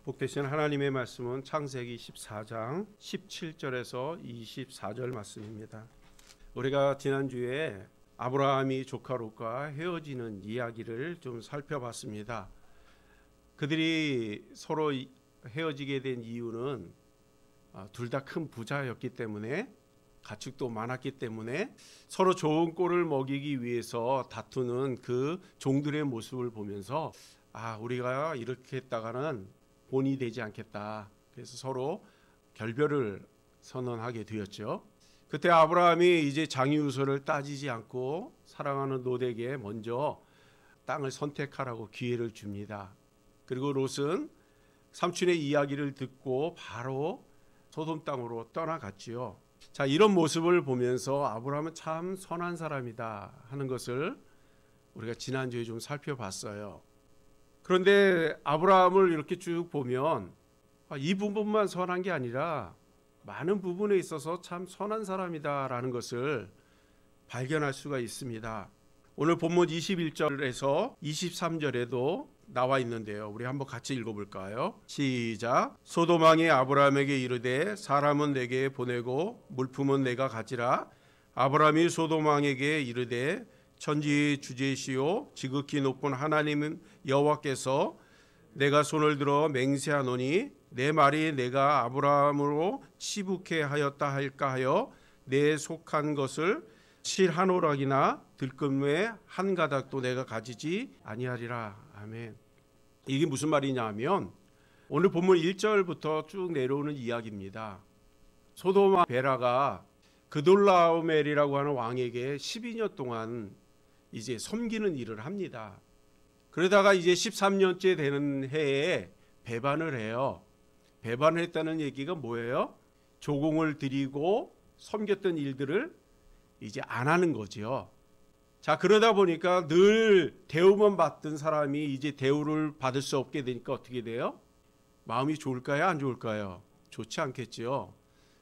복되신 하나님의 말씀은 창세기 14장 17절에서 24절 말씀입니다. 우리가 지난주에 아브라함이 조카 롯과 헤어지는 이야기를 좀 살펴봤습니다. 그들이 서로 헤어지게 된 이유는 둘 다 큰 부자였기 때문에, 가축도 많았기 때문에 서로 좋은 꼴을 먹이기 위해서 다투는 그 종들의 모습을 보면서 우리가 이렇게 했다가는 본이 되지 않겠다. 그래서 서로 결별을 선언하게 되었죠. 그때 아브라함이 이제 장이우선을 따지지 않고 사랑하는 롯에게 먼저 땅을 선택하라고 기회를 줍니다. 그리고 롯은 삼촌의 이야기를 듣고 바로 소돔 땅으로 떠나갔지요. 자, 이런 모습을 보면서 아브라함은 참 선한 사람이다 하는 것을 우리가 지난주에 좀 살펴봤어요. 그런데 아브라함을 이렇게 쭉 보면 이 부분만 선한 게 아니라 많은 부분에 있어서 참 선한 사람이다라는 것을 발견할 수가 있습니다. 오늘 본문 21절에서 23절에도 나와 있는데요. 우리 한번 같이 읽어볼까요? 시작. 소돔 왕이 아브라함에게 이르되 사람은 내게 보내고 물품은 내가 가지라. 아브라함이 소돔 왕에게 이르되 천지의 주제시요 지극히 높은 하나님 여호와께서 내가 손을 들어 맹세하노니 내 말이 내가 아브라함으로 치북해 하였다 할까 하여 내 속한 것을 실 한 오락이나 들금에 한 가닥도 내가 가지지 아니하리라. 아멘. 이게 무슨 말이냐 하면 오늘 본문 1절부터 쭉 내려오는 이야기입니다. 소돔과 베라가 그돌라오멜이라고 하는 왕에게 12년 동안 이제 섬기는 일을 합니다. 그러다가 이제 13년째 되는 해에 배반을 해요. 배반을 했다는 얘기가 뭐예요? 조공을 드리고 섬겼던 일들을 이제 안 하는 거죠. 자, 그러다 보니까 늘 대우만 받던 사람이 이제 대우를 받을 수 없게 되니까 어떻게 돼요? 마음이 좋을까요? 안 좋을까요? 좋지 않겠죠.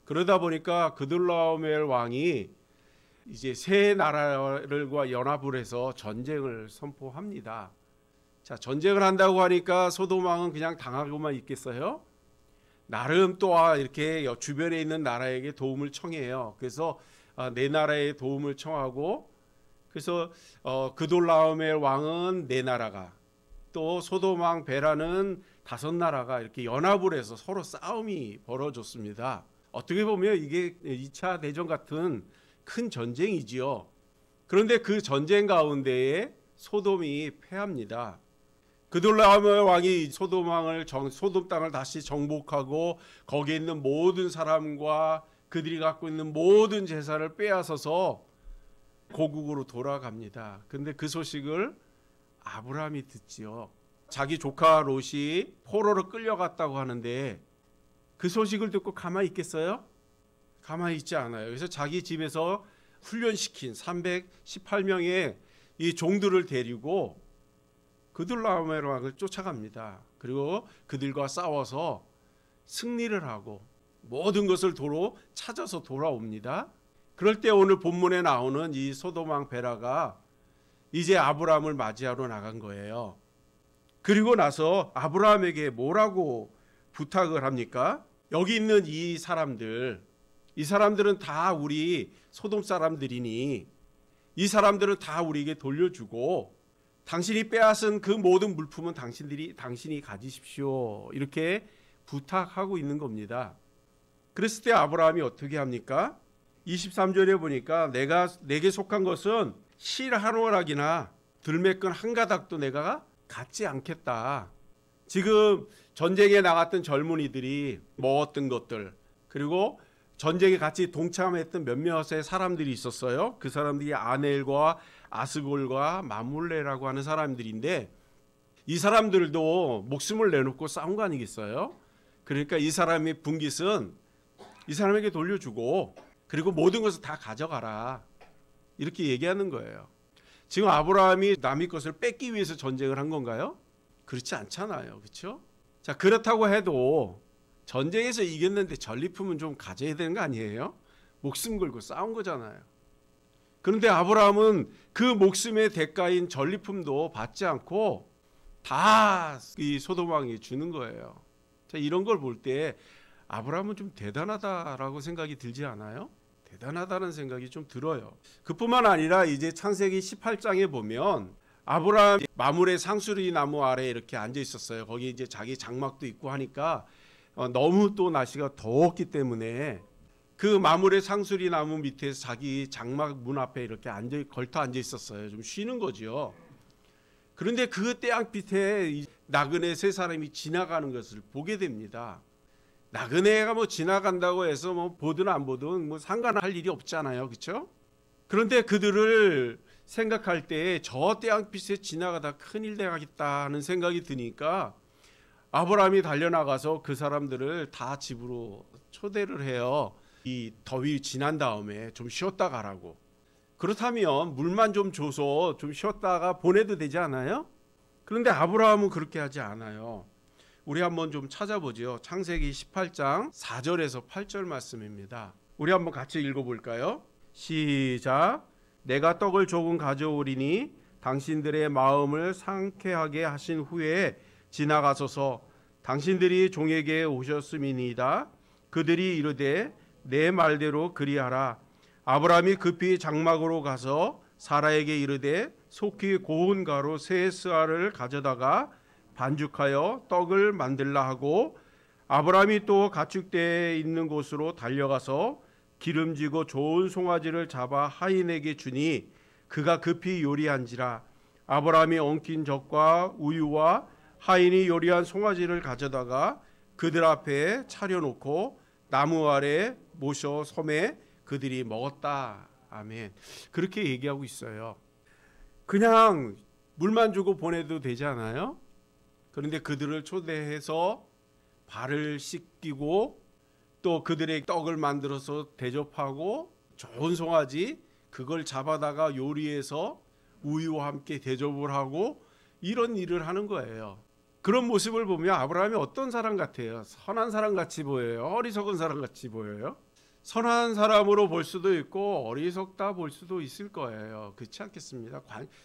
그러다 보니까 그돌라오멜 왕이 이제 세 나라들과 연합을 해서 전쟁을 선포합니다. 자, 전쟁을 한다고 하니까 소돔 왕은 그냥 당하고만 있겠어요? 나름 또 이렇게 주변에 있는 나라에게 도움을 청해요. 그래서 네 나라의 도움을 청하고, 그래서 그돌라오멜 왕은 네 나라가, 또 소돔 왕 베라는 5나라가 이렇게 연합을 해서 서로 싸움이 벌어졌습니다. 어떻게 보면 이게 2차 대전 같은 큰 전쟁이지요. 그런데 그 전쟁 가운데에 소돔이 패합니다. 그돌라오멜 왕이 소돔 땅을 다시 정복하고 거기에 있는 모든 사람과 그들이 갖고 있는 모든 재산을 빼앗아서 고국으로 돌아갑니다. 근데 그 소식을 아브라함이 듣지요. 자기 조카 롯이 포로로 끌려갔다고 하는데 그 소식을 듣고 가만히 있겠어요? 가만히 있지 않아요. 그래서 자기 집에서 훈련시킨 318명의 이 종들을 데리고 그돌라오멜 왕을 쫓아갑니다. 그리고 그들과 싸워서 승리를 하고 모든 것을 도로 찾아서 돌아옵니다. 그럴 때 오늘 본문에 나오는 이 소돔 왕 베라가 이제 아브라함을 맞이하러 나간 거예요. 그리고 나서 아브라함에게 뭐라고 부탁을 합니까? 여기 있는 이 사람들은 다 우리 소돔 사람들이니 이 사람들은 다 우리에게 돌려주고 당신이 빼앗은 그 모든 물품은 당신이 가지십시오. 이렇게 부탁하고 있는 겁니다. 그랬을 때 아브라함이 어떻게 합니까? 23절에 보니까 내게 속한 것은 실 한 오락이나 들매끈 한 가닥도 내가 갖지 않겠다. 지금 전쟁에 나갔던 젊은이들이 먹었던 것들, 그리고 전쟁에 같이 동참했던 몇몇의 사람들이 있었어요. 그 사람들이 아넬과 아스골과 마물레라고 하는 사람들인데 이 사람들도 목숨을 내놓고 싸운 거 아니겠어요? 그러니까 이 사람의 분깃은 이 사람에게 돌려주고 그리고 모든 것을 다 가져가라. 이렇게 얘기하는 거예요. 지금 아브라함이 남의 것을 뺏기 위해서 전쟁을 한 건가요? 그렇지 않잖아요. 그렇죠? 자, 그렇다고 해도 전쟁에서 이겼는데 전리품은 좀 가져야 되는 거 아니에요? 목숨 걸고 싸운 거잖아요. 그런데 아브라함은 그 목숨의 대가인 전리품도 받지 않고 다 이 소돔 왕이 주는 거예요. 자, 이런 걸 볼 때 아브라함은 좀 대단하다라고 생각이 들지 않아요? 대단하다는 생각이 좀 들어요. 그뿐만 아니라 이제 창세기 18장에 보면 아브라함 마물의 상수리 나무 아래 이렇게 앉아 있었어요. 거기 이제 자기 장막도 있고 하니까 너무 또 날씨가 더웠기 때문에 그 마물의 상수리 나무 밑에 자기 장막 문 앞에 이렇게 걸터 앉아 있었어요. 좀 쉬는 거죠. 그런데 그 태양빛에 나그네 세 사람이 지나가는 것을 보게 됩니다. 나그네가 뭐 지나간다고 해서 뭐 보든 안 보든 뭐 상관할 일이 없잖아요. 그렇죠? 그런데 그들을 생각할 때 저 태양빛에 지나가다 큰일 나겠다 하는 생각이 드니까 아브라함이 달려나가서 그 사람들을 다 집으로 초대를 해요. 이 더위 지난 다음에 좀 쉬었다 가라고. 그렇다면 물만 좀 줘서 좀 쉬었다가 보내도 되지 않아요? 그런데 아브라함은 그렇게 하지 않아요. 우리 한번 좀 찾아보죠. 창세기 18장 4절에서 8절 말씀입니다. 우리 한번 같이 읽어볼까요? 시작. 내가 떡을 조금 가져오리니 당신들의 마음을 상쾌하게 하신 후에 지나가소서. 당신들이 종에게 오셨음이니이다. 그들이 이르되 내 말대로 그리하라. 아브라함이 급히 장막으로 가서 사라에게 이르되 속히 고운 가루 세 스아를 가져다가 반죽하여 떡을 만들라 하고 아브라함이 또 가축대에 있는 곳으로 달려가서 기름지고 좋은 송아지를 잡아 하인에게 주니 그가 급히 요리한지라. 아브라함이 엉킨 젖과 우유와 하인이 요리한 송아지를 가져다가 그들 앞에 차려놓고 나무 아래 모셔 섬에 그들이 먹었다. 아멘. 그렇게 얘기하고 있어요. 그냥 물만 주고 보내도 되지 않아요? 그런데 그들을 초대해서 발을 씻기고 또 그들의 떡을 만들어서 대접하고 좋은 송아지 그걸 잡아다가 요리해서 우유와 함께 대접을 하고 이런 일을 하는 거예요. 그런 모습을 보면 아브라함이 어떤 사람 같아요? 선한 사람 같이 보여요? 어리석은 사람 같이 보여요? 선한 사람으로 볼 수도 있고 어리석다 볼 수도 있을 거예요. 그렇지 않겠습니다?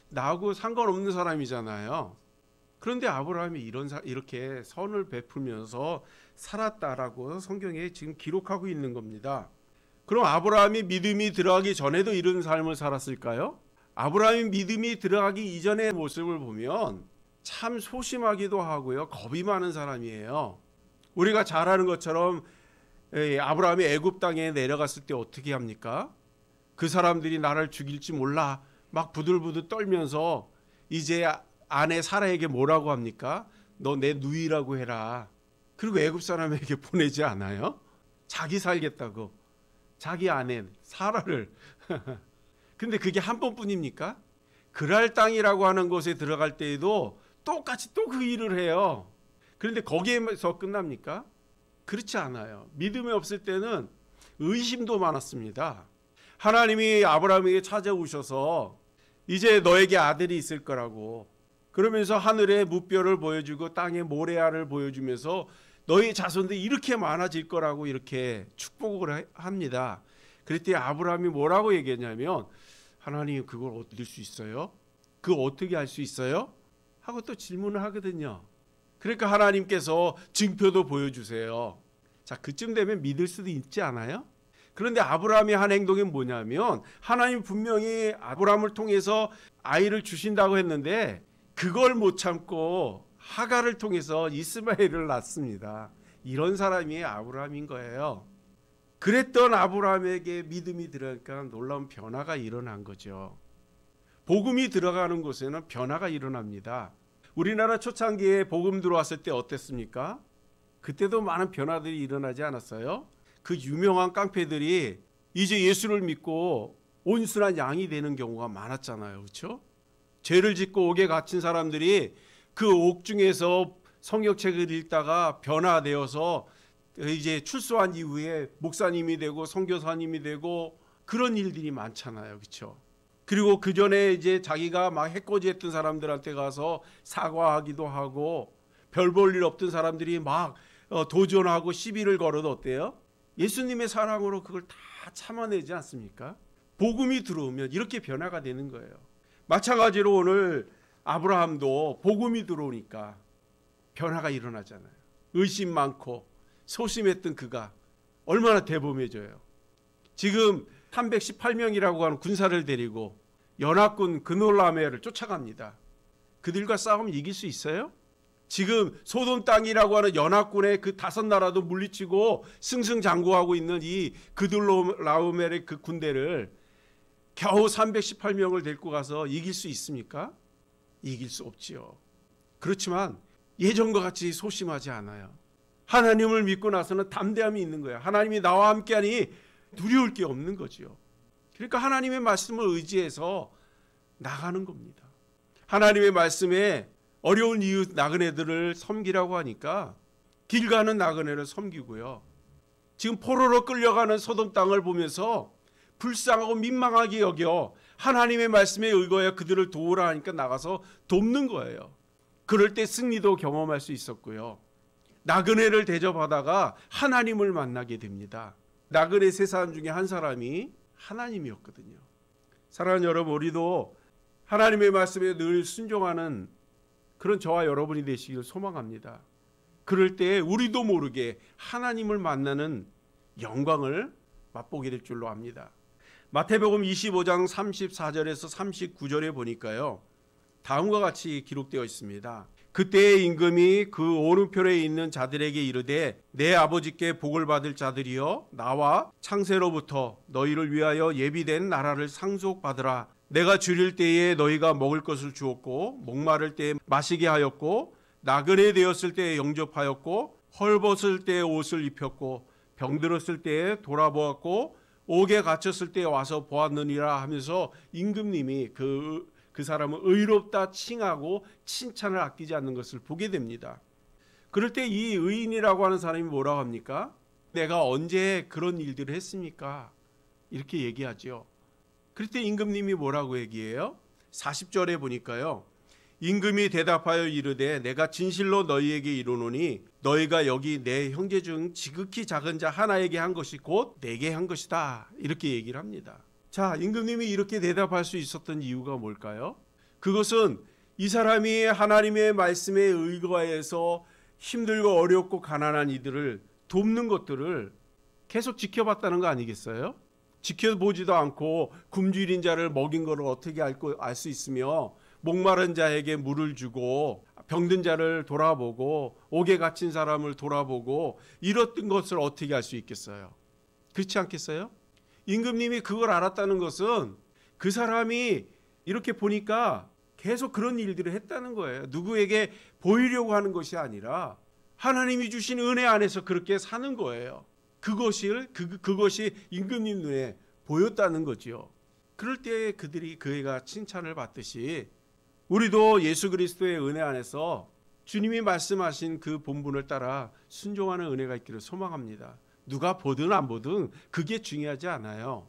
나하고 상관없는 사람이잖아요. 그런데 아브라함이 이렇게 선을 베풀면서 살았다라고 성경에 지금 기록하고 있는 겁니다. 그럼 아브라함이 믿음이 들어가기 전에도 이런 삶을 살았을까요? 아브라함이 믿음이 들어가기 이전의 모습을 보면 참 소심하기도 하고요. 겁이 많은 사람이에요. 우리가 잘 아는 것처럼 아브라함이 애굽 땅에 내려갔을 때 어떻게 합니까? 그 사람들이 나를 죽일지 몰라 막 부들부들 떨면서 이제 아내 사라에게 뭐라고 합니까? 너 내 누이라고 해라. 그리고 애굽 사람에게 보내지 않아요? 자기 살겠다고. 자기 아내 사라를. 근데 그게 한 번뿐입니까? 그랄 땅이라고 하는 곳에 들어갈 때에도 똑같이 또 그 일을 해요. 그런데 거기에서 끝납니까? 그렇지 않아요. 믿음이 없을 때는 의심도 많았습니다. 하나님이 아브라함에게 찾아오셔서 이제 너에게 아들이 있을 거라고 그러면서 하늘의 무뼈를 보여주고 땅의 모래알을 보여주면서 너희 자손들이 이렇게 많아질 거라고 이렇게 축복을 합니다. 그랬더니 아브라함이 뭐라고 얘기했냐면 하나님 그걸 얻을 수 있어요? 그거 어떻게 할 수 있어요? 하고 또 질문을 하거든요. 그러니까 하나님께서 증표도 보여주세요. 자, 그쯤 되면 믿을 수도 있지 않아요? 그런데 아브라함이 한 행동이 뭐냐면 하나님 분명히 아브라함을 통해서 아이를 주신다고 했는데 그걸 못 참고 하갈을 통해서 이스마엘을 낳습니다. 이런 사람이 아브라함인 거예요. 그랬던 아브라함에게 믿음이 들어가니까 놀라운 변화가 일어난 거죠. 복음이 들어가는 곳에는 변화가 일어납니다. 우리나라 초창기에 복음 들어왔을 때 어땠습니까? 그때도 많은 변화들이 일어나지 않았어요? 그 유명한 깡패들이 이제 예수를 믿고 온순한 양이 되는 경우가 많았잖아요. 그렇죠? 죄를 짓고 옥에 갇힌 사람들이 그 옥중에서 성경책을 읽다가 변화되어서 이제 출소한 이후에 목사님이 되고 선교사님이 되고 그런 일들이 많잖아요. 그렇죠? 그리고 그 전에 이제 자기가 막 해코지했던 사람들한테 가서 사과하기도 하고 별 볼 일 없던 사람들이 막 도전하고 시비를 걸어도 어때요? 예수님의 사랑으로 그걸 다 참아내지 않습니까? 복음이 들어오면 이렇게 변화가 되는 거예요. 마찬가지로 오늘 아브라함도 복음이 들어오니까 변화가 일어나잖아요. 의심 많고 소심했던 그가 얼마나 대범해져요. 지금 318명이라고 하는 군사를 데리고 연합군 그놀라메를 쫓아갑니다. 그들과 싸우면 이길 수 있어요? 지금 소돔 땅이라고 하는 연합군의 그 5나라도 물리치고 승승장구하고 있는 이 그돌라오멜의 그 군대를 겨우 318명을 데리고 가서 이길 수 있습니까? 이길 수 없지요. 그렇지만 예전과 같이 소심하지 않아요. 하나님을 믿고 나서는 담대함이 있는 거예요. 하나님이 나와 함께하니 두려울 게 없는 거지요. 그러니까 하나님의 말씀을 의지해서 나가는 겁니다. 하나님의 말씀에 어려운 이웃 나그네들을 섬기라고 하니까 길 가는 나그네를 섬기고요. 지금 포로로 끌려가는 소돔 땅을 보면서 불쌍하고 민망하게 여겨 하나님의 말씀에 의거하여 그들을 도우라 하니까 나가서 돕는 거예요. 그럴 때 승리도 경험할 수 있었고요. 나그네를 대접하다가 하나님을 만나게 됩니다. 나그네 3사람 중에 한 사람이 하나님이었거든요. 사랑하는 여러분, 우리도 하나님의 말씀에 늘 순종하는 그런 저와 여러분이 되시기를 소망합니다. 그럴 때 우리도 모르게 하나님을 만나는 영광을 맛보게 될 줄로 압니다. 마태복음 25장 34절에서 39절에 보니까요, 다음과 같이 기록되어 있습니다. 그때의 임금이 그 오른편에 있는 자들에게 이르되 내 아버지께 복을 받을 자들이여 나와 창세로부터 너희를 위하여 예비된 나라를 상속받으라. 내가 줄일 때에 너희가 먹을 것을 주었고 목마를 때에 마시게 하였고 나그네 되었을 때에 영접하였고 헐벗을 때에 옷을 입혔고 병들었을 때에 돌아보았고 옥에 갇혔을 때에 와서 보았느니라 하면서 임금님이 그 사람은 의롭다 칭하고 칭찬을 아끼지 않는 것을 보게 됩니다. 그럴 때 이 의인이라고 하는 사람이 뭐라고 합니까? 내가 언제 그런 일들을 했습니까? 이렇게 얘기하죠. 그럴 때 임금님이 뭐라고 얘기해요? 40절에 보니까요, 임금이 대답하여 이르되 내가 진실로 너희에게 이르노니 너희가 여기 내 형제 중 지극히 작은 자 하나에게 한 것이 곧 내게 한 것이다. 이렇게 얘기를 합니다. 자, 임금님이 이렇게 대답할 수 있었던 이유가 뭘까요? 그것은 이 사람이 하나님의 말씀에 의거해서 힘들고 어렵고 가난한 이들을 돕는 것들을 계속 지켜봤다는 거 아니겠어요? 지켜보지도 않고 굶주린 자를 먹인 것을 어떻게 알 수 있으며 목마른 자에게 물을 주고 병든 자를 돌아보고 옥에 갇힌 사람을 돌아보고 이랬던 것을 어떻게 알 수 있겠어요? 그렇지 않겠어요? 임금님이 그걸 알았다는 것은 그 사람이 이렇게 보니까 계속 그런 일들을 했다는 거예요. 누구에게 보이려고 하는 것이 아니라 하나님이 주신 은혜 안에서 그렇게 사는 거예요. 그것이 임금님 눈에 보였다는 거지요. 그럴 때 그애가 칭찬을 받듯이 우리도 예수 그리스도의 은혜 안에서 주님이 말씀하신 그 본분을 따라 순종하는 은혜가 있기를 소망합니다. 누가 보든 안 보든 그게 중요하지 않아요.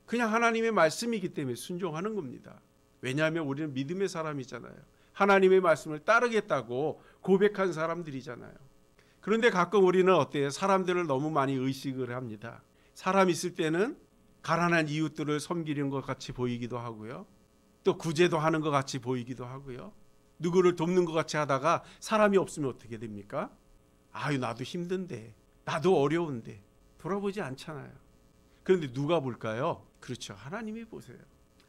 그냥 하나님의 말씀이기 때문에 순종하는 겁니다. 왜냐하면 우리는 믿음의 사람이잖아요. 하나님의 말씀을 따르겠다고 고백한 사람들이잖아요. 그런데 가끔 우리는 어때요? 사람들을 너무 많이 의식을 합니다. 사람 있을 때는 가난한 이웃들을 섬기는 것 같이 보이기도 하고요. 또 구제도 하는 것 같이 보이기도 하고요. 누구를 돕는 것 같이 하다가 사람이 없으면 어떻게 됩니까? 아유, 나도 힘든데, 나도 어려운데 돌아보지 않잖아요. 그런데 누가 볼까요? 그렇죠, 하나님이 보세요.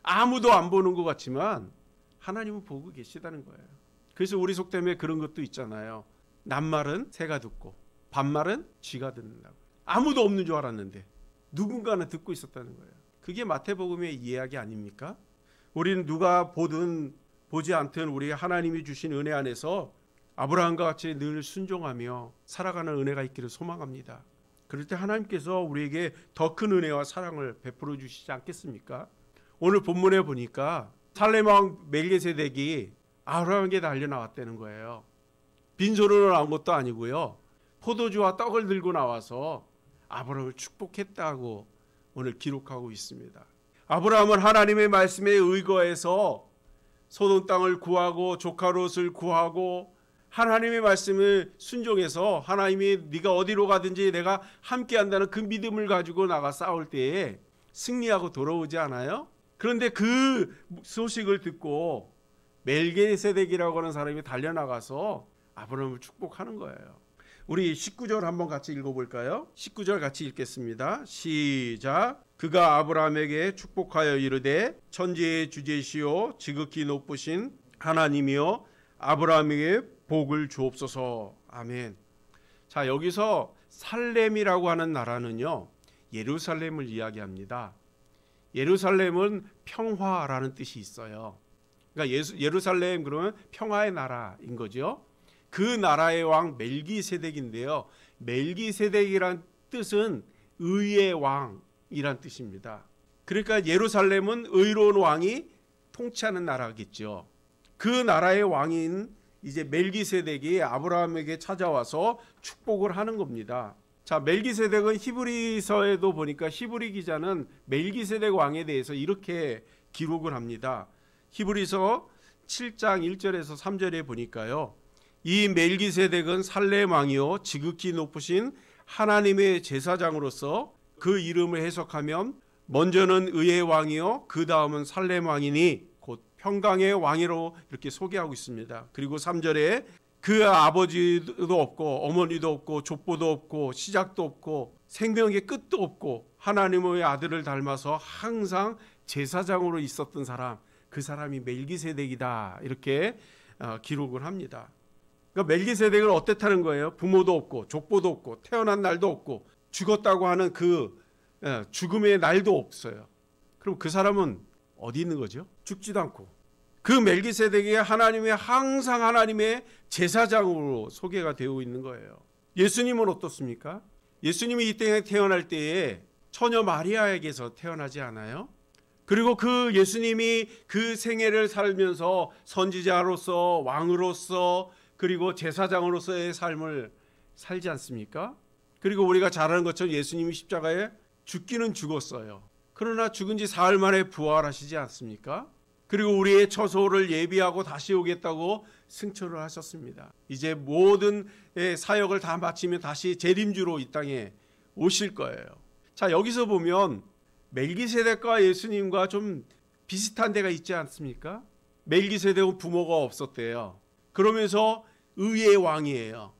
아무도 안 보는 것 같지만 하나님은 보고 계시다는 거예요. 그래서 우리 속담에 그런 것도 있잖아요. 낱말은 새가 듣고 반말은 쥐가 듣는다고. 아무도 없는 줄 알았는데 누군가는 듣고 있었다는 거예요. 그게 마태복음의 이야기 아닙니까? 우리는 누가 보든 보지 않든 우리 하나님이 주신 은혜 안에서 아브라함과 같이 늘 순종하며 살아가는 은혜가 있기를 소망합니다. 그럴 때 하나님께서 우리에게 더 큰 은혜와 사랑을 베풀어 주시지 않겠습니까? 오늘 본문에 보니까 살렘 왕 멜기세덱이 아브라함에게 달려 나왔다는 거예요. 빈손으로 나온 것도 아니고요. 포도주와 떡을 들고 나와서 아브라함을 축복했다고 오늘 기록하고 있습니다. 아브라함은 하나님의 말씀에 의거해서 소돔 땅을 구하고 조카 롯을 구하고 하나님의 말씀을 순종해서 하나님이 네가 어디로 가든지 내가 함께한다는 그 믿음을 가지고 나가 싸울 때에 승리하고 돌아오지 않아요? 그런데 그 소식을 듣고 멜기세덱이라고 하는 사람이 달려나가서 아브라함을 축복하는 거예요. 우리 19절 한번 같이 읽어볼까요? 19절 같이 읽겠습니다. 시작. 그가 아브라함에게 축복하여 이르되 천지의 주제시오 지극히 높으신 하나님이여 아브라함에게 복을 주옵소서. 아멘. 자, 여기서 살렘이라고 하는 나라는요, 예루살렘을 이야기합니다. 예루살렘은 평화라는 뜻이 있어요. 그러니까 예루살렘 그러면 평화의 나라인 거죠. 그 나라의 왕 멜기세덱인데요. 멜기세덱이란 뜻은 의의 왕이란 뜻입니다. 그러니까 예루살렘은 의로운 왕이 통치하는 나라겠죠. 그 나라의 왕인 이제 멜기세덱이 아브라함에게 찾아와서 축복을 하는 겁니다. 자, 멜기세덱은 히브리서에도 보니까 히브리 기자는 멜기세덱 왕에 대해서 이렇게 기록을 합니다. 히브리서 7장 1절에서 3절에 보니까요. 이 멜기세덱은 살렘 왕이요 지극히 높으신 하나님의 제사장으로서 그 이름을 해석하면 먼저는 의의 왕이요 그 다음은 살렘 왕이니 곧 평강의 왕이로 이렇게 소개하고 있습니다. 그리고 3절에 그 아버지도 없고 어머니도 없고 족보도 없고 시작도 없고 생명의 끝도 없고 하나님의 아들을 닮아서 항상 제사장으로 있었던 사람, 그 사람이 멜기세덱이다 이렇게 기록을 합니다. 그러니까 멜기세덱을 어땠다는 거예요? 부모도 없고 족보도 없고 태어난 날도 없고 죽었다고 하는 그 죽음의 날도 없어요. 그럼 그 사람은 어디 있는 거죠? 죽지도 않고. 그 멜기세덱이 항상 하나님의 제사장으로 소개가 되어 있는 거예요. 예수님은 어떻습니까? 예수님이 이 땅에 태어날 때에 처녀 마리아에게서 태어나지 않아요? 그리고 그 예수님이 그 생애를 살면서 선지자로서 왕으로서 그리고 제사장으로서의 삶을 살지 않습니까? 그리고 우리가 잘 아는 것처럼 예수님이 십자가에 죽기는 죽었어요. 그러나 죽은 지 사흘 만에 부활하시지 않습니까? 그리고 우리의 처소를 예비하고 다시 오겠다고 승천을 하셨습니다. 이제 모든 사역을 다 마치면 다시 재림주로 이 땅에 오실 거예요. 자, 여기서 보면 멜기세덱과 예수님과 좀 비슷한 데가 있지 않습니까? 멜기세덱은 부모가 없었대요. 그러면서 의의 왕이에요.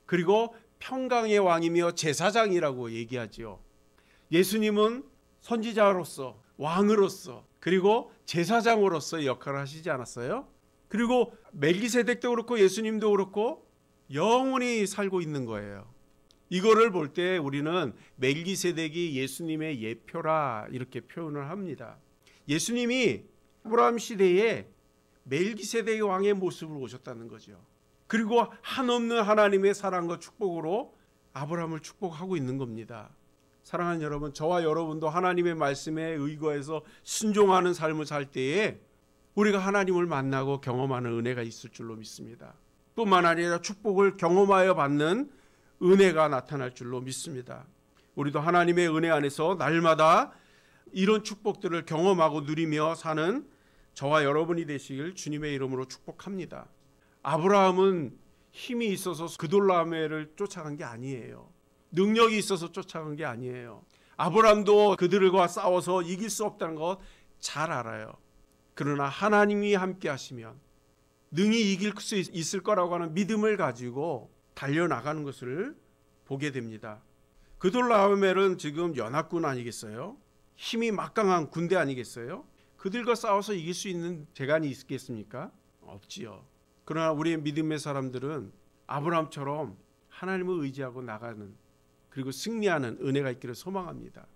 그리고 평강의 왕이며 제사장이라고 얘기하죠. 예수님은 선지자로서 왕으로서 그리고 제사장으로서의 역할을 하시지 않았어요? 그리고 멜기세덱도 그렇고 예수님도 그렇고 영원히 살고 있는 거예요. 이거를 볼 때 우리는 멜기세덱이 예수님의 예표라 이렇게 표현을 합니다. 예수님이 아브라함 시대에 멜기세덱 왕의 모습으로 오셨다는 거죠. 그리고 한없는 하나님의 사랑과 축복으로 아브라함을 축복하고 있는 겁니다. 사랑하는 여러분, 저와 여러분도 하나님의 말씀에 의거해서 순종하는 삶을 살 때에 우리가 하나님을 만나고 경험하는 은혜가 있을 줄로 믿습니다. 뿐만 아니라 축복을 경험하여 받는 은혜가 나타날 줄로 믿습니다. 우리도 하나님의 은혜 안에서 날마다 이런 축복들을 경험하고 누리며 사는 저와 여러분이 되시길 주님의 이름으로 축복합니다. 아브라함은 힘이 있어서 그돌라메를 쫓아간 게 아니에요. 능력이 있어서 쫓아간 게 아니에요. 아브라함도 그들과 싸워서 이길 수 없다는 것 잘 알아요. 그러나 하나님이 함께 하시면 능히 이길 수 있을 거라고 하는 믿음을 가지고 달려나가는 것을 보게 됩니다. 그돌라오멜은 지금 연합군 아니겠어요? 힘이 막강한 군대 아니겠어요? 그들과 싸워서 이길 수 있는 재간이 있겠습니까? 없지요. 그러나 우리의 믿음의 사람들은 아브라함처럼 하나님을 의지하고 나가는 그리고 승리하는 은혜가 있기를 소망합니다.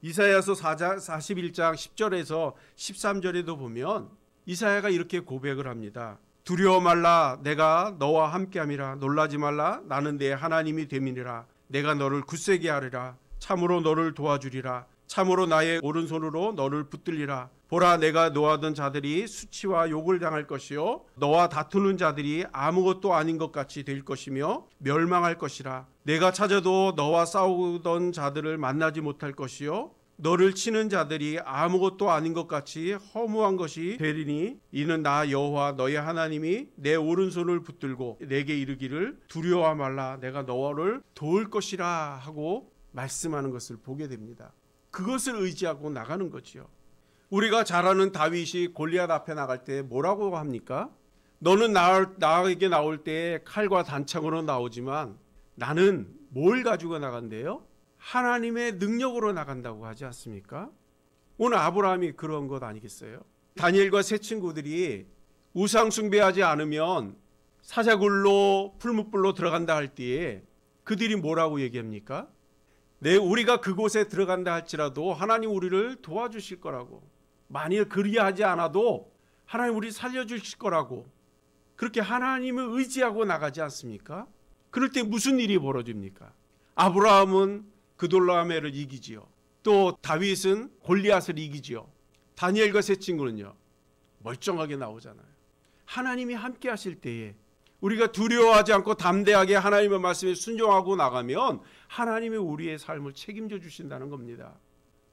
이사야서 41장 10절에서 13절에도 보면 이사야가 이렇게 고백을 합니다. 두려워 말라, 내가 너와 함께함이라. 놀라지 말라, 나는 내 하나님이 됨이니라. 내가 너를 굳세게 하리라. 참으로 너를 도와주리라. 참으로 나의 오른손으로 너를 붙들리라. 보라, 내가 노하던 자들이 수치와 욕을 당할 것이요 너와 다투는 자들이 아무것도 아닌 것 같이 될 것이며 멸망할 것이라. 내가 찾아도 너와 싸우던 자들을 만나지 못할 것이요 너를 치는 자들이 아무것도 아닌 것 같이 허무한 것이 되리니 이는 나 여호와 너의 하나님이 내 오른손을 붙들고 내게 이르기를 두려워 말라, 내가 너를 도울 것이라 하고 말씀하는 것을 보게 됩니다. 그것을 의지하고 나가는 거지요. 우리가 잘 아는 다윗이 골리앗 앞에 나갈 때 뭐라고 합니까? 너는 나에게 나올 때 칼과 단창으로 나오지만 나는 뭘 가지고 나간대요? 하나님의 능력으로 나간다고 하지 않습니까? 오늘 아브라함이 그런 것 아니겠어요? 다니엘과 세 친구들이 우상 숭배하지 않으면 사자굴로 풀무불로 들어간다 할 때에 그들이 뭐라고 얘기합니까? 우리가 그곳에 들어간다 할지라도 하나님 우리를 도와주실 거라고, 만일 그리하지 않아도 하나님 우리 살려주실 거라고, 그렇게 하나님을 의지하고 나가지 않습니까? 그럴 때 무슨 일이 벌어집니까? 아브라함은 그돌라오메를 이기지요. 또 다윗은 골리앗을 이기지요. 다니엘과 세 친구는요, 멀쩡하게 나오잖아요. 하나님이 함께 하실 때에 우리가 두려워하지 않고 담대하게 하나님의 말씀에 순종하고 나가면 하나님이 우리의 삶을 책임져 주신다는 겁니다.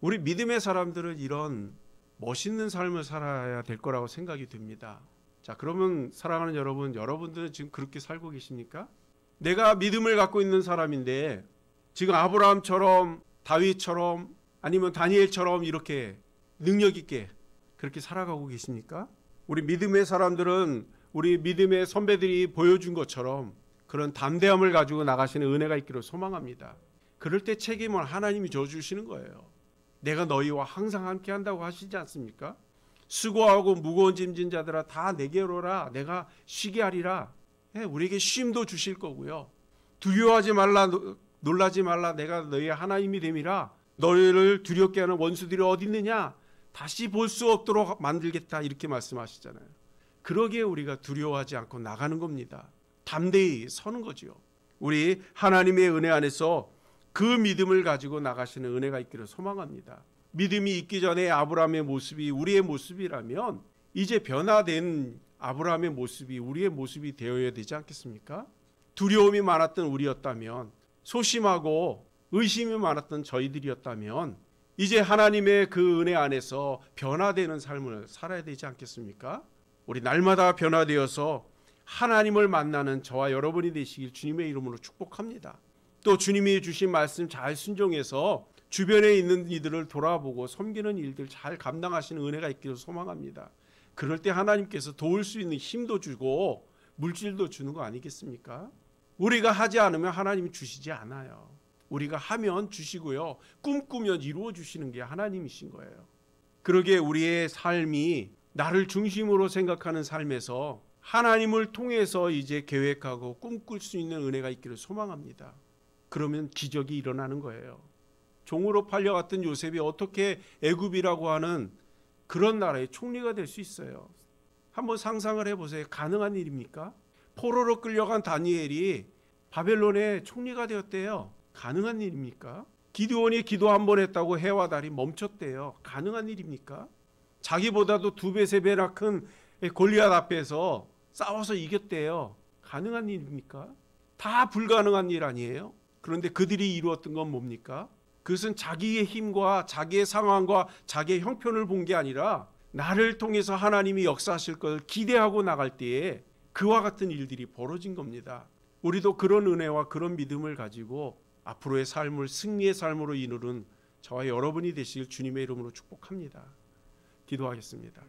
우리 믿음의 사람들은 이런 멋있는 삶을 살아야 될 거라고 생각이 듭니다. 자, 그러면 사랑하는 여러분, 여러분들은 지금 그렇게 살고 계십니까? 내가 믿음을 갖고 있는 사람인데 지금 아브라함처럼, 다윗처럼, 아니면 다니엘처럼 이렇게 능력 있게 그렇게 살아가고 계십니까? 우리 믿음의 사람들은 우리 믿음의 선배들이 보여준 것처럼 그런 담대함을 가지고 나가시는 은혜가 있기를 소망합니다. 그럴 때 책임을 하나님이 져주시는 거예요. 내가 너희와 항상 함께 한다고 하시지 않습니까? 수고하고 무거운 짐진 자들아 다 내게로 오라, 내가 쉬게 하리라. 우리에게 쉼도 주실 거고요. 두려워하지 말라, 놀라지 말라, 내가 너희의 하나님이 됨이라. 너희를 두렵게 하는 원수들이 어디 있느냐? 다시 볼 수 없도록 만들겠다, 이렇게 말씀하시잖아요. 그러기에 우리가 두려워하지 않고 나가는 겁니다. 담대히 서는 거죠. 우리 하나님의 은혜 안에서 그 믿음을 가지고 나가시는 은혜가 있기를 소망합니다. 믿음이 있기 전에 아브라함의 모습이 우리의 모습이라면 이제 변화된 아브라함의 모습이 우리의 모습이 되어야 되지 않겠습니까? 두려움이 많았던 우리였다면, 소심하고 의심이 많았던 저희들이었다면 이제 하나님의 그 은혜 안에서 변화되는 삶을 살아야 되지 않겠습니까? 우리 날마다 변화되어서 하나님을 만나는 저와 여러분이 되시길 주님의 이름으로 축복합니다. 또 주님이 주신 말씀 잘 순종해서 주변에 있는 이들을 돌아보고 섬기는 일들 잘 감당하시는 은혜가 있기를 소망합니다. 그럴 때 하나님께서 도울 수 있는 힘도 주고 물질도 주는 거 아니겠습니까? 우리가 하지 않으면 하나님이 주시지 않아요. 우리가 하면 주시고요, 꿈꾸면 이루어 주시는 게 하나님이신 거예요. 그러기에 우리의 삶이 나를 중심으로 생각하는 삶에서 하나님을 통해서 이제 계획하고 꿈꿀 수 있는 은혜가 있기를 소망합니다. 그러면 기적이 일어나는 거예요. 종으로 팔려갔던 요셉이 어떻게 애굽이라고 하는 그런 나라의 총리가 될 수 있어요? 한번 상상을 해보세요. 가능한 일입니까? 포로로 끌려간 다니엘이 바벨론의 총리가 되었대요. 가능한 일입니까? 기드온이 기도 한 번 했다고 해와 달이 멈췄대요. 가능한 일입니까? 자기보다도 2배, 3배나 큰 골리앗 앞에서 싸워서 이겼대요. 가능한 일입니까? 다 불가능한 일 아니에요? 그런데 그들이 이루었던 건 뭡니까? 그것은 자기의 힘과 자기의 상황과 자기의 형편을 본 게 아니라 나를 통해서 하나님이 역사하실 걸 기대하고 나갈 때에 그와 같은 일들이 벌어진 겁니다. 우리도 그런 은혜와 그런 믿음을 가지고 앞으로의 삶을 승리의 삶으로 이루는 저와 여러분이 되실 주님의 이름으로 축복합니다. 기도하겠습니다.